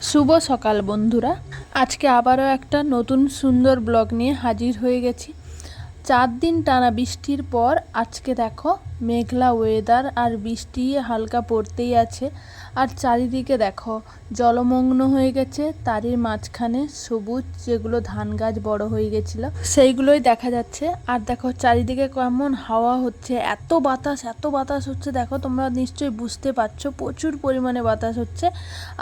শুভ সকাল বন্ধুরা। আজকে আবারও একটা নতুন সুন্দর ব্লগ নিয়ে হাজির হয়ে গেছি। 4 দিন টানা বৃষ্টির পর আজকে দেখো মেঘলা ওয়েদার আর বৃষ্টি হালকা পড়তেই আছে। আর চারিদিকে দেখো জলমগ্ন হয়ে গেছে, তারই মাঝখানে সবুজ যেগুলো ধান গাছ বড় হয়ে গেছিল সেইগুলোই দেখা যাচ্ছে। আর দেখো চারিদিকে কেমন হাওয়া হচ্ছে, এত বাতাস হচ্ছে, দেখো তোমরা নিশ্চয়ই বুঝতে পারছো, প্রচুর পরিমাণে বাতাস হচ্ছে।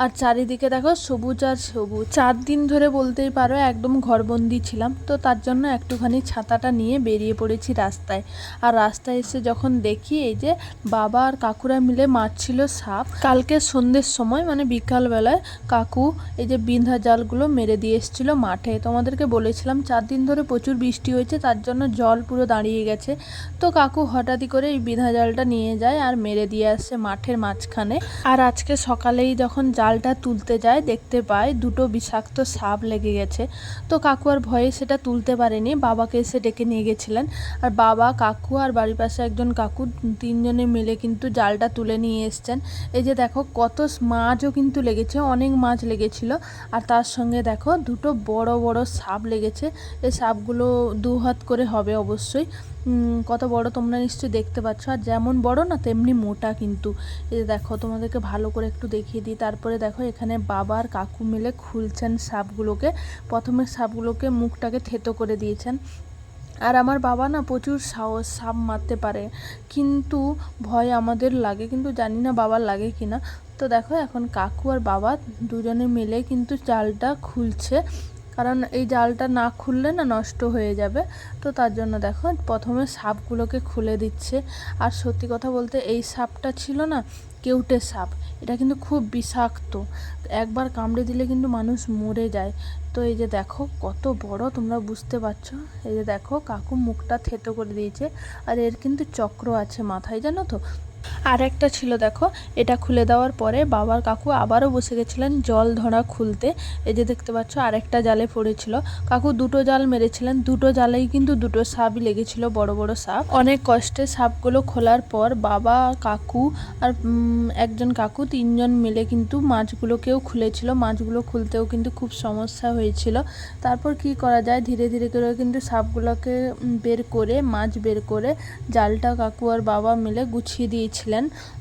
আর চারিদিকে দেখো সবুজ আর সবুজ। 4 দিন ধরে বলতেই পারো একদম ঘরবন্দি ছিলাম, তো তার জন্য একটুখানি ছাতাটা নিয়ে বেরিয়ে পড়েছি রাস্তায়। আর রাস্তায় এসে যখন দেখি এই যে বাবা আর কাকুরা মিলে মারছিল সাপ। কালকে সন্ধ্যের সময় মানে বিকালবেলায় কাকু এই যে বিঁধা জালগুলো মেরে দিয়ে এসেছিলো মাঠে। তোমাদেরকে বলেছিলাম 4 দিন ধরে প্রচুর বৃষ্টি হয়েছে, তার জন্য জল পুরো দাঁড়িয়ে গেছে। তো কাকু হঠাৎই করে এই বিঁধা জালটা নিয়ে যায় আর মেরে দিয়ে আসছে মাঠের মাঝখানে। আর আজকে সকালেই যখন জালটা তুলতে যায় দেখতে পায় দুটো বিষাক্ত সাপ লেগে গেছে। তো কাকু আর ভয়ে সেটা তুলতে পারেনি, বাবাকে এসে ডেকে নিয়ে গেছিলেন। আর বাবা, কাকু আর বাড়ির পাশে একজন কাকু, 3 জনে মিলে কিন্তু জালটা তুলে নিয়ে এসছেন। এই যে দেখো কত মাছও কিন্তু লেগেছে, অনেক মাছ লেগেছিল। আর তার সঙ্গে দেখো দুটো বড় বড় সাপ লেগেছে। এই সাপগুলো 2 হাত করে হবে অবশ্যই। কত বড় তোমরা নিশ্চয়ই দেখতে পাচ্ছ, আর যেমন বড় না তেমনি মোটা কিন্তু। এই দেখো তোমাদেরকে ভালো করে একটু দেখিয়ে দিই। তারপরে দেখো এখানে বাবা আর কাকু মিলে খুলছেন সাপগুলোকে। প্রথমে সাপগুলোকে মুখটাকে থেতো করে দিয়েছেন। আর আমার বাবা না প্রচুর সাহস, সাপ মারতে পারে, কিন্তু ভয় আমাদের লাগে, কিন্তু জানি না বাবার লাগে কি না। তো দেখো এখন কাকু আর বাবা দুজনে মিলে কিন্তু জালটা খুলছে, কারণ এই জালটা না খুললে না নষ্ট হয়ে যাবে। তো তার জন্য দেখো প্রথমে সাপগুলোকে খুলে দিচ্ছে। আর সত্যি কথা বলতে এই সাপটা ছিল না কেউটে সাপ, এটা কিন্তু খুব বিষাক্ত, একবার কামড়ে দিলে কিন্তু মানুষ মরে যায়। তো এই যে দেখো কত বড়, তোমরা বুঝতে পারছো। এই যে দেখো কাকু মুখটা থেতো করে দিয়েছে, আর এর কিন্তু চক্র আছে মাথায়, জানো তো। আর একটা ছিল দেখো, এটা খুলে দেওয়ার পরে বাবার কাকু আবারও বসে গেছিলেন জল ধরা খুলতে। এই যে দেখতে পাচ্ছ আরেকটা জালে পড়েছিল। কাকু দুটো জাল মেরেছিলেন, দুটো জালেই কিন্তু দুটো সাপই লেগেছিল, বড় বড় সাপ। অনেক কষ্টে সাপগুলো খোলার পর বাবা, কাকু আর একজন কাকু 3 জন মিলে কিন্তু মাছগুলোকেও খুলেছিল। মাছগুলো খুলতেও কিন্তু খুব সমস্যা হয়েছিল। তারপর কি করা যায়, ধীরে ধীরে করে কিন্তু সাপগুলোকে বের করে, মাছ বের করে জালটা কাকু আর বাবা মিলে গুছিয়ে দিয়েছিলেন।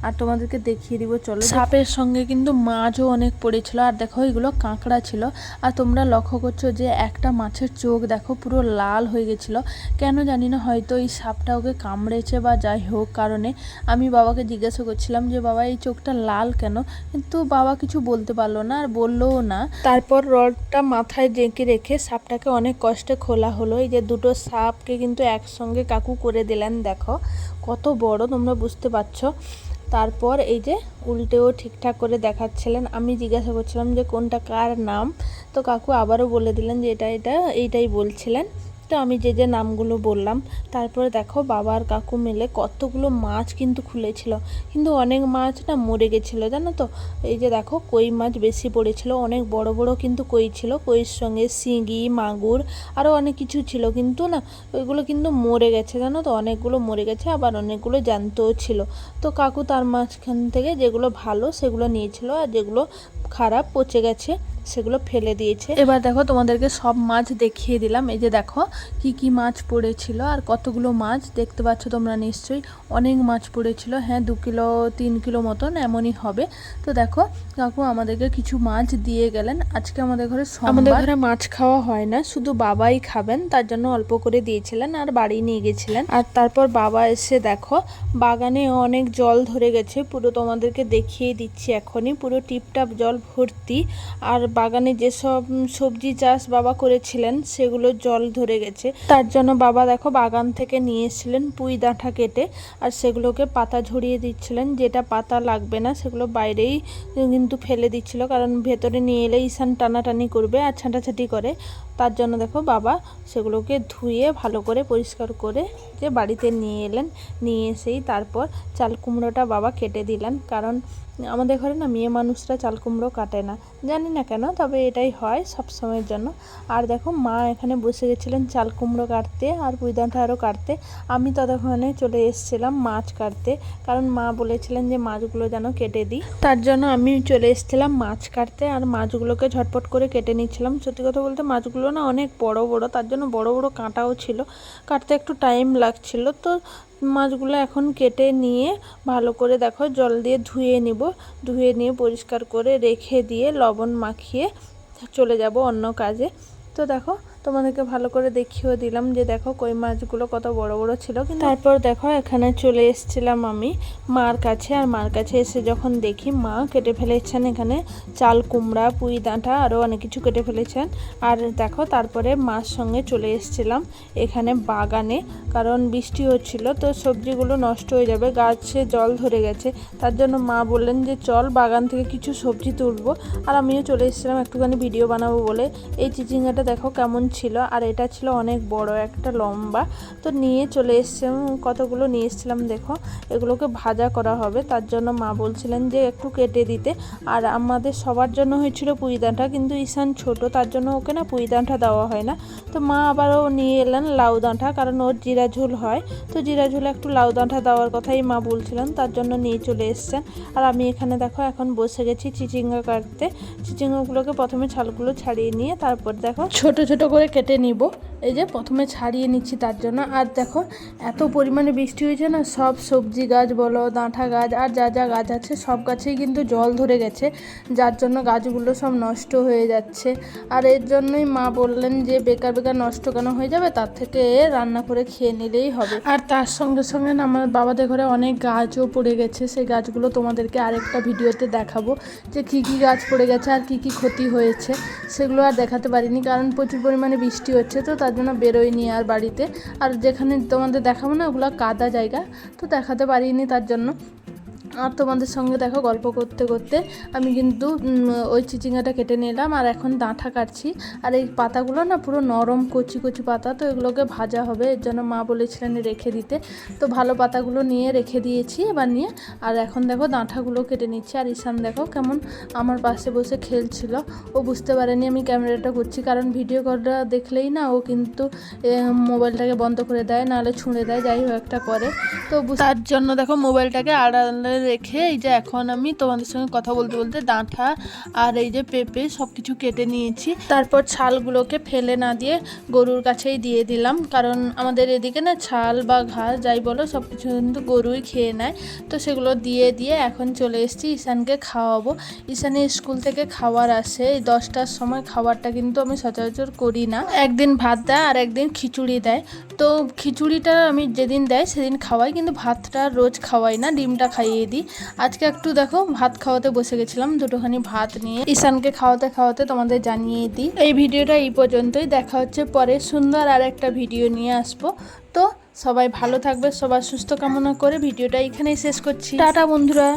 আর তোমাদেরকে দেখিয়ে দিব চলো। সাপের সঙ্গে কিন্তু মাছও অনেক পড়েছিল। আর দেখো এগুলো কাঁকড়া ছিল। আর তোমরা লক্ষ্য করছো যে একটা মাছের চোখ দেখো পুরো লাল হয়ে গেছিলো, কেন জানি না, হয়তো এই সাপটা ওকে কামড়েছে বা যাই হোক কারণে। আমি বাবাকে জিজ্ঞাসা করছিলাম যে বাবা এই চোখটা লাল কেন, কিন্তু বাবা কিছু বলতে পারলো না আর বললোও না। তারপর রডটা মাথায় জেঁকে রেখে সাপটাকে অনেক কষ্টে খোলা হলো। এই যে দুটো সাপকে কিন্তু একসঙ্গে কাকু করে দিলেন, দেখো কত বড়, তোমরা বুঝতে পারছো। তারপর এই যে উল্টেও ঠিকঠাক করে দেখাচ্ছিলেন। আমি জিজ্ঞাসা করছিলাম যে কোনটা কার নাম, তো কাকু আবারও বলে দিলেন যে এইটাই বলছিলেন। তো আমি যে যে নামগুলো বললাম। তারপরে দেখো বাবা আর কাকু মিলে কতগুলো মাছ কিন্তু খুলেছিল, কিন্তু অনেক মাছ না মরে গেছিলো, জানো তো। এই যে দেখো কই মাছ বেশি পড়েছিল, অনেক বড় বড় কিন্তু কই ছিল, কইয়ের সঙ্গে শিঙি, মাগুর আরও অনেক কিছু ছিল, কিন্তু না ওইগুলো কিন্তু মরে গেছে, জানো তো। অনেকগুলো মরে গেছে, আবার অনেকগুলো জ্যান্তও ছিল। তো কাকু তার মাঝখান থেকে যেগুলো ভালো সেগুলো নিয়েছিল, আর যেগুলো খারাপ পচে গেছে সেগুলো ফেলে দিয়েছে। এবার দেখো তোমাদেরকে সব মাছ দেখিয়ে দিলাম। এই যে দেখো কি কি মাছ পড়েছিল আর কতগুলো মাছ দেখতে পাচ্ছ তোমরা নিশ্চয়ই। অনেক মাছ পড়েছিল, হ্যাঁ 2 কিলো 3 কিলো মতন এমনই হবে। তো দেখো কাকু আমাদেরকে কিছু মাছ দিয়ে গেলেন। আজকে আমাদের ঘরে মাছ খাওয়া হয় না, শুধু বাবাই খাবেন, তার জন্য অল্প করে দিয়েছিলেন আর বাড়ি নিয়ে গেছিলেন। আর তারপর বাবা এসে দেখো বাগানে অনেক জল ধরে গেছে, পুরো তোমাদেরকে দেখিয়ে দিচ্ছি এখনই, পুরো টিপটাপ জল ভর্তি। আর বাগানে যেসব সবজি চাষ বাবা করেছিলেন সেগুলো জল ধরে গেছে, তার জন্য বাবা দেখো বাগান থেকে নিয়ে এসেছিলেন পুঁই ডাঁটা কেটে, আর সেগুলোকে পাতা ঝরিয়ে দিচ্ছিলেন। যেটা পাতা লাগবে না সেগুলো বাইরেই কিন্তু ফেলে দিচ্ছিল, কারণ ভেতরে নিয়ে এলে ঈশান টানাটানি করবে আর ছাঁটাছাঁটি করে। তার জন্য দেখো বাবা সেগুলোকে ধুয়ে ভালো করে পরিষ্কার করে যে বাড়িতে নিয়ে এলেন। নিয়ে এসেই তারপর চাল কুমড়োটা বাবা কেটে দিলেন, কারণ আমাদের ঘরে না মেয়ে মানুষরা চাল কুমড়ো কাটে না, জানি না কেন, তবে এটাই হয় সব সময়ের জন্য। আর দেখো মা এখানে বসে গেছিলেন চাল কুমড়ো কাটতে আর পুঁইডাঁটা আরও কাটতে। আমি ততক্ষণে চলে এসেছিলাম মাছ কাটতে, কারণ মা বলেছিলেন যে মাছগুলো যেন কেটে দিই, তার জন্য আমি চলে এসেছিলাম মাছ কাটতে। আর মাছগুলোকে ঝটপট করে কেটে নিচ্ছিলাম। সত্যি কথা বলতে মাছগুলো না অনেক বড় বড়, তার জন্য বড় বড় কাঁটাও ছিল, কাটতে একটু টাইম লাগছিল। তো মাছগুলো এখন কেটে নিয়ে ভালো করে দেখো জল দিয়ে ধুয়ে নিব, ধুয়ে নিয়ে পরিষ্কার করে রেখে দিয়ে লবণ মাখিয়ে চলে যাব অন্য কাজে। তো দেখো তোমাদেরকে ভালো করে দেখিয়েও দিলাম যে দেখো কই মাছগুলো কত বড় বড় ছিল। কিন্তু তারপর দেখো এখানে চলে এসেছিলাম আমি মার কাছে। আর মার কাছে এসে যখন দেখি মা কেটে ফেলেছেন এখানে চাল কুমড়া, পুঁইডাঁটা আরও অনেক কিছু কেটে ফেলেছেন। আর দেখো তারপরে মার সঙ্গে চলে এসেছিলাম এখানে বাগানে, কারণ বৃষ্টি হচ্ছিল তো সবজিগুলো নষ্ট হয়ে যাবে, গাছে জল ধরে গেছে। তার জন্য মা বললেন যে চল বাগান থেকে কিছু সবজি তুলবো। আর আমিও চলে এসেছিলাম একটুখানি ভিডিও বানাবো বলে। এই চিচিঙ্গাটা দেখো কেমন ছিল, আর এটা ছিল অনেক বড় একটা লম্বা। তো নিয়ে চলে এসেছিলাম, কতগুলো নিয়ে এসেছিলাম দেখো। এগুলোকে ভাজা করা হবে, তার জন্য মা বলছিলেন যে একটু কেটে দিতে। আর আমাদের সবার জন্য হয়েছিল পুঁইডাঁটা, কিন্তু ঈশান ছোট, তার জন্য ওকে না পুঁইডাঁটা দেওয়া হয় না। তো মা আবারও নিয়ে এলেন লাউ ডাঁটা, কারণ ওর জিরা ঝোল হয়, তো জিরা ঝোলে একটু লাউ ডাঁটা দেওয়ার কথাই মা বলছিলেন, তার জন্য নিয়ে চলে এসেছেন। আর আমি এখানে দেখো এখন বসে গেছি চিচিঙ্গা কাটতে। চিচিঙ্গাগুলোকে প্রথমে ছালগুলো ছাড়িয়ে নিয়ে তারপর দেখো ছোট ছোট করে কেটে নিব। এই যে প্রথমে ছাড়িয়ে নিচ্ছি তার জন্য। আর দেখো এত পরিমাণে বৃষ্টি হয়েছে না, সব সবজি গাছ বলো, ডাঁটা গাছ আর যা যা গাছ আছে সব গাছেই কিন্তু জল ধরে গেছে, যার জন্য গাছগুলো সব নষ্ট হয়ে যাচ্ছে। আর এর জন্যই মা বললেন যে বেকার বেকার নষ্ট কেন হয়ে যাবে, তার থেকে রান্না করে খেয়ে নিলেই হবে। আর তার সঙ্গে সঙ্গে না আমার বাবাদের ঘরে অনেক গাছও পড়ে গেছে, সেই গাছগুলো তোমাদেরকে আরেকটা ভিডিওতে দেখাবো যে কী কী গাছ পড়ে গেছে আর কী কী ক্ষতি হয়েছে। সেগুলো আর দেখাতে পারিনি, কারণ প্রচুর পরিমাণে বৃষ্টি হচ্ছে, তো তার জন্য বেরোয়নি আর বাড়িতে। আর যেখানে তোমাদের দেখাবো না ওগুলো কাদা জায়গা, তো দেখাতে পারিনি তার জন্য। আর তোমাদের সঙ্গে দেখো গল্প করতে করতে আমি কিন্তু ওই চিচিঙ্গাটা কেটে নিলাম, আর এখন ডাঁটা কাটছি। আর এই পাতাগুলো না পুরো নরম কচি কচি পাতা, তো এগুলোকে ভাজা হবে, এর জন্য মা বলেছিলেন রেখে দিতে। তো ভালো পাতাগুলো নিয়ে রেখে দিয়েছি এবার নিয়ে। আর এখন দেখো ডাঁটাগুলো কেটে নিচ্ছি। আর ঈশান দেখো কেমন আমার পাশে বসে খেলছিল, ও বুঝতে পারেনি আমি ক্যামেরাটা করছি, কারণ ভিডিও কলটা দেখলেই না ও কিন্তু মোবাইলটাকে বন্ধ করে দেয়, নাহলে ছুঁড়ে দেয়, যাই হোক একটা করে। তো তার জন্য দেখো মোবাইলটাকে আড়ালে রেখে এই যে এখন আমি তোমাদের সঙ্গে কথা বলতে বলতে ডাঁটা আর এই যে পেঁপে সব কিছু কেটে নিয়েছি। তারপর ছালগুলোকে ফেলে না দিয়ে গরুর কাছেই দিয়ে দিলাম, কারণ আমাদের এদিকে না ছাল বা ঘাস যাই বলো সব কিছু কিন্তু গরুই খেয়ে নেয়। তো সেগুলো দিয়ে দিয়ে এখন চলে এসেছি ঈশানকে খাওয়াবো। ঈশানের স্কুল থেকে খাবার আসে এই 10টার সময়, খাবারটা কিন্তু আমি সচরাচর করি না, একদিন ভাত দেয় আর একদিন খিচুড়ি দেয়। তো খিচুড়িটা আমি যেদিন দেয় সেদিন খাওয়াই, কিন্তু ভাতটা রোজ খাওয়াই না, ডিমটা খাইয়ে দিই। আজকে একটু দেখো ভাত খাওয়াতে বসে গেছিলাম, দুটোখানি ভাত নিয়ে ঈশানকে খাওয়াতে খাওয়াতে তোমাদের জানিয়ে দিই। এই ভিডিওটা এই পর্যন্তই, দেখা হচ্ছে পরে সুন্দর আর একটা ভিডিও নিয়ে আসবো। তো সবাই ভালো থাকবে, সবার সুস্থ কামনা করে ভিডিওটা এখানেই শেষ করছি। টাটা বন্ধুরা।